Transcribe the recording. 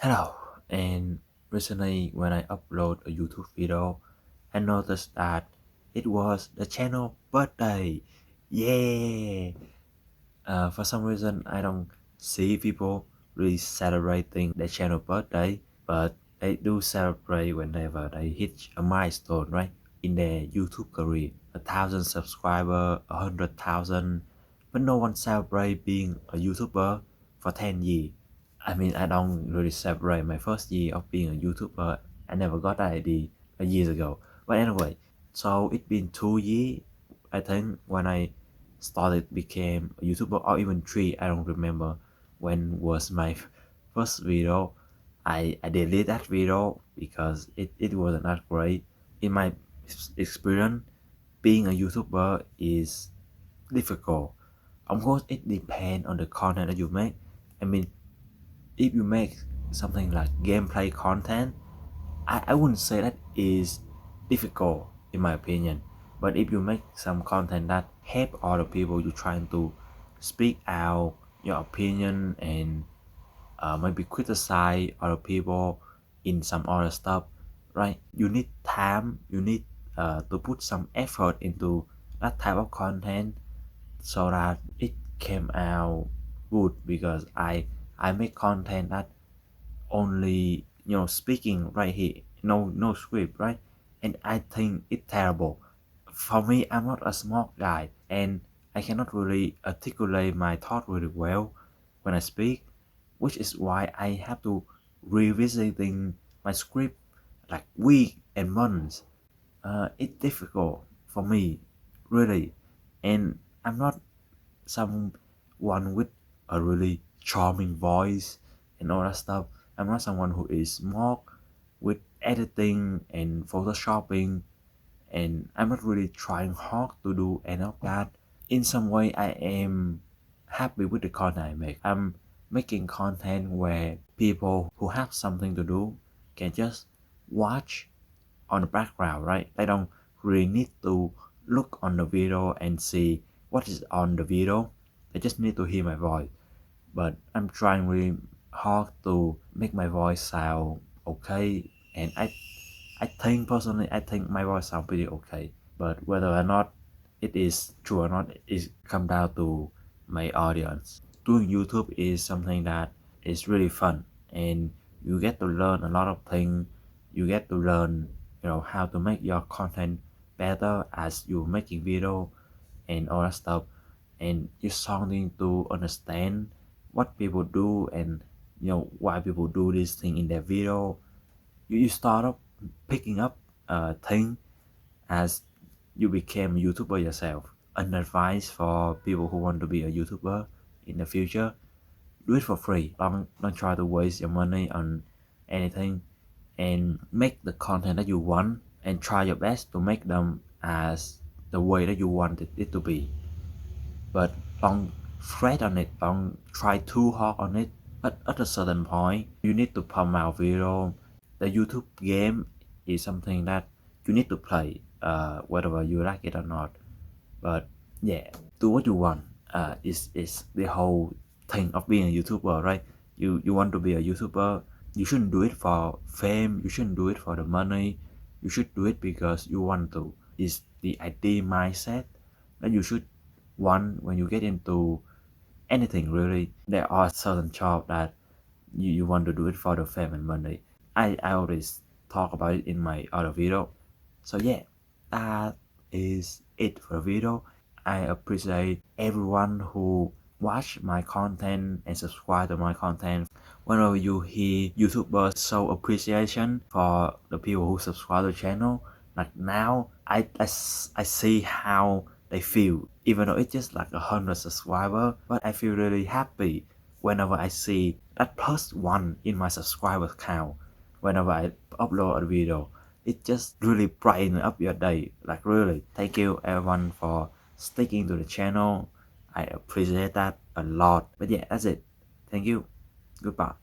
Hello, and recently when I upload a YouTube video, I noticed that it was the channel birthday. Yeah! For some reason, I don't see people really celebrating their channel birthday, but they do celebrate whenever they hit a milestone, right? In their YouTube career, 1,000 subscribers, 100,000, but no one celebrate being a YouTuber for 10 years. I mean, I don't really celebrate my first year of being a YouTuber. I never got that idea years ago. But anyway, so it's been 2 years, I think, when I started became a YouTuber, or even three. I don't remember when was my first video. I deleted that video because it wasn't that great. In my experience, being a YouTuber is difficult. Of course, it depends on the content that you make. I mean, if you make something like gameplay content, I wouldn't say that is difficult in my opinion. But if you make some content that help other people, you're trying to speak out your opinion and maybe criticize other people in some other stuff, right? You need time, you need to put some effort into that type of content so that it came out good, because I make content that only speaking right here, no script, right? And I think it's terrible. For me, I'm not a smart guy, and I cannot really articulate my thought really well when I speak, which is why I have to revisiting my script like week and months. It's difficult for me, really, and I'm not someone with a really charming voice and all that stuff. I'm not someone who is smart with editing and photoshopping, and I'm not really trying hard to do any of that. In some way, I am happy with the content I make. I'm making content where people who have something to do can just watch on the background, right? They don't really need to look on the video and see what is on the video. They just need to hear my voice. But I'm trying really hard to make my voice sound okay, and I think personally, I think my voice sounds pretty okay. But whether or not it is true or not, it come down to my audience. Doing YouTube is something that is really fun, and you get to learn a lot of things. You get to learn, how to make your content better as you're making video and all that stuff, and you're starting to understand what people do, and why people do this thing in their video. You start up picking up thing as you became a YouTuber yourself. An advice for people who want to be a YouTuber in the future: do it for free. Don't try to waste your money on anything, and make the content that you want, and try your best to make them as the way that you want it to be. But don't fret on it, don't try too hard on it. But at a certain point, you need to pump out video. The YouTube game is something that you need to play, whether you like it or not. But yeah, do what you want. Is the whole thing of being a YouTuber, right? You want to be a YouTuber. You shouldn't do it for fame. You shouldn't do it for the money. You should do it because you want to. Is the idea mindset that you should want when you get into anything, really. There are certain jobs that you want to do it for the fame and money. I always talk about it in my other video. So yeah, that is it for the video. I appreciate everyone who watch my content and subscribe to my content. Whenever you hear YouTubers show appreciation for the people who subscribe to the channel, like now I see how they feel, even though it's just like 100 subscribers, but I feel really happy whenever I see that +1 in my subscribers count. Whenever I upload a video, it just really brighten up your day. Like, really, thank you everyone for sticking to the channel. I appreciate that a lot. But yeah, that's it. Thank you. Goodbye.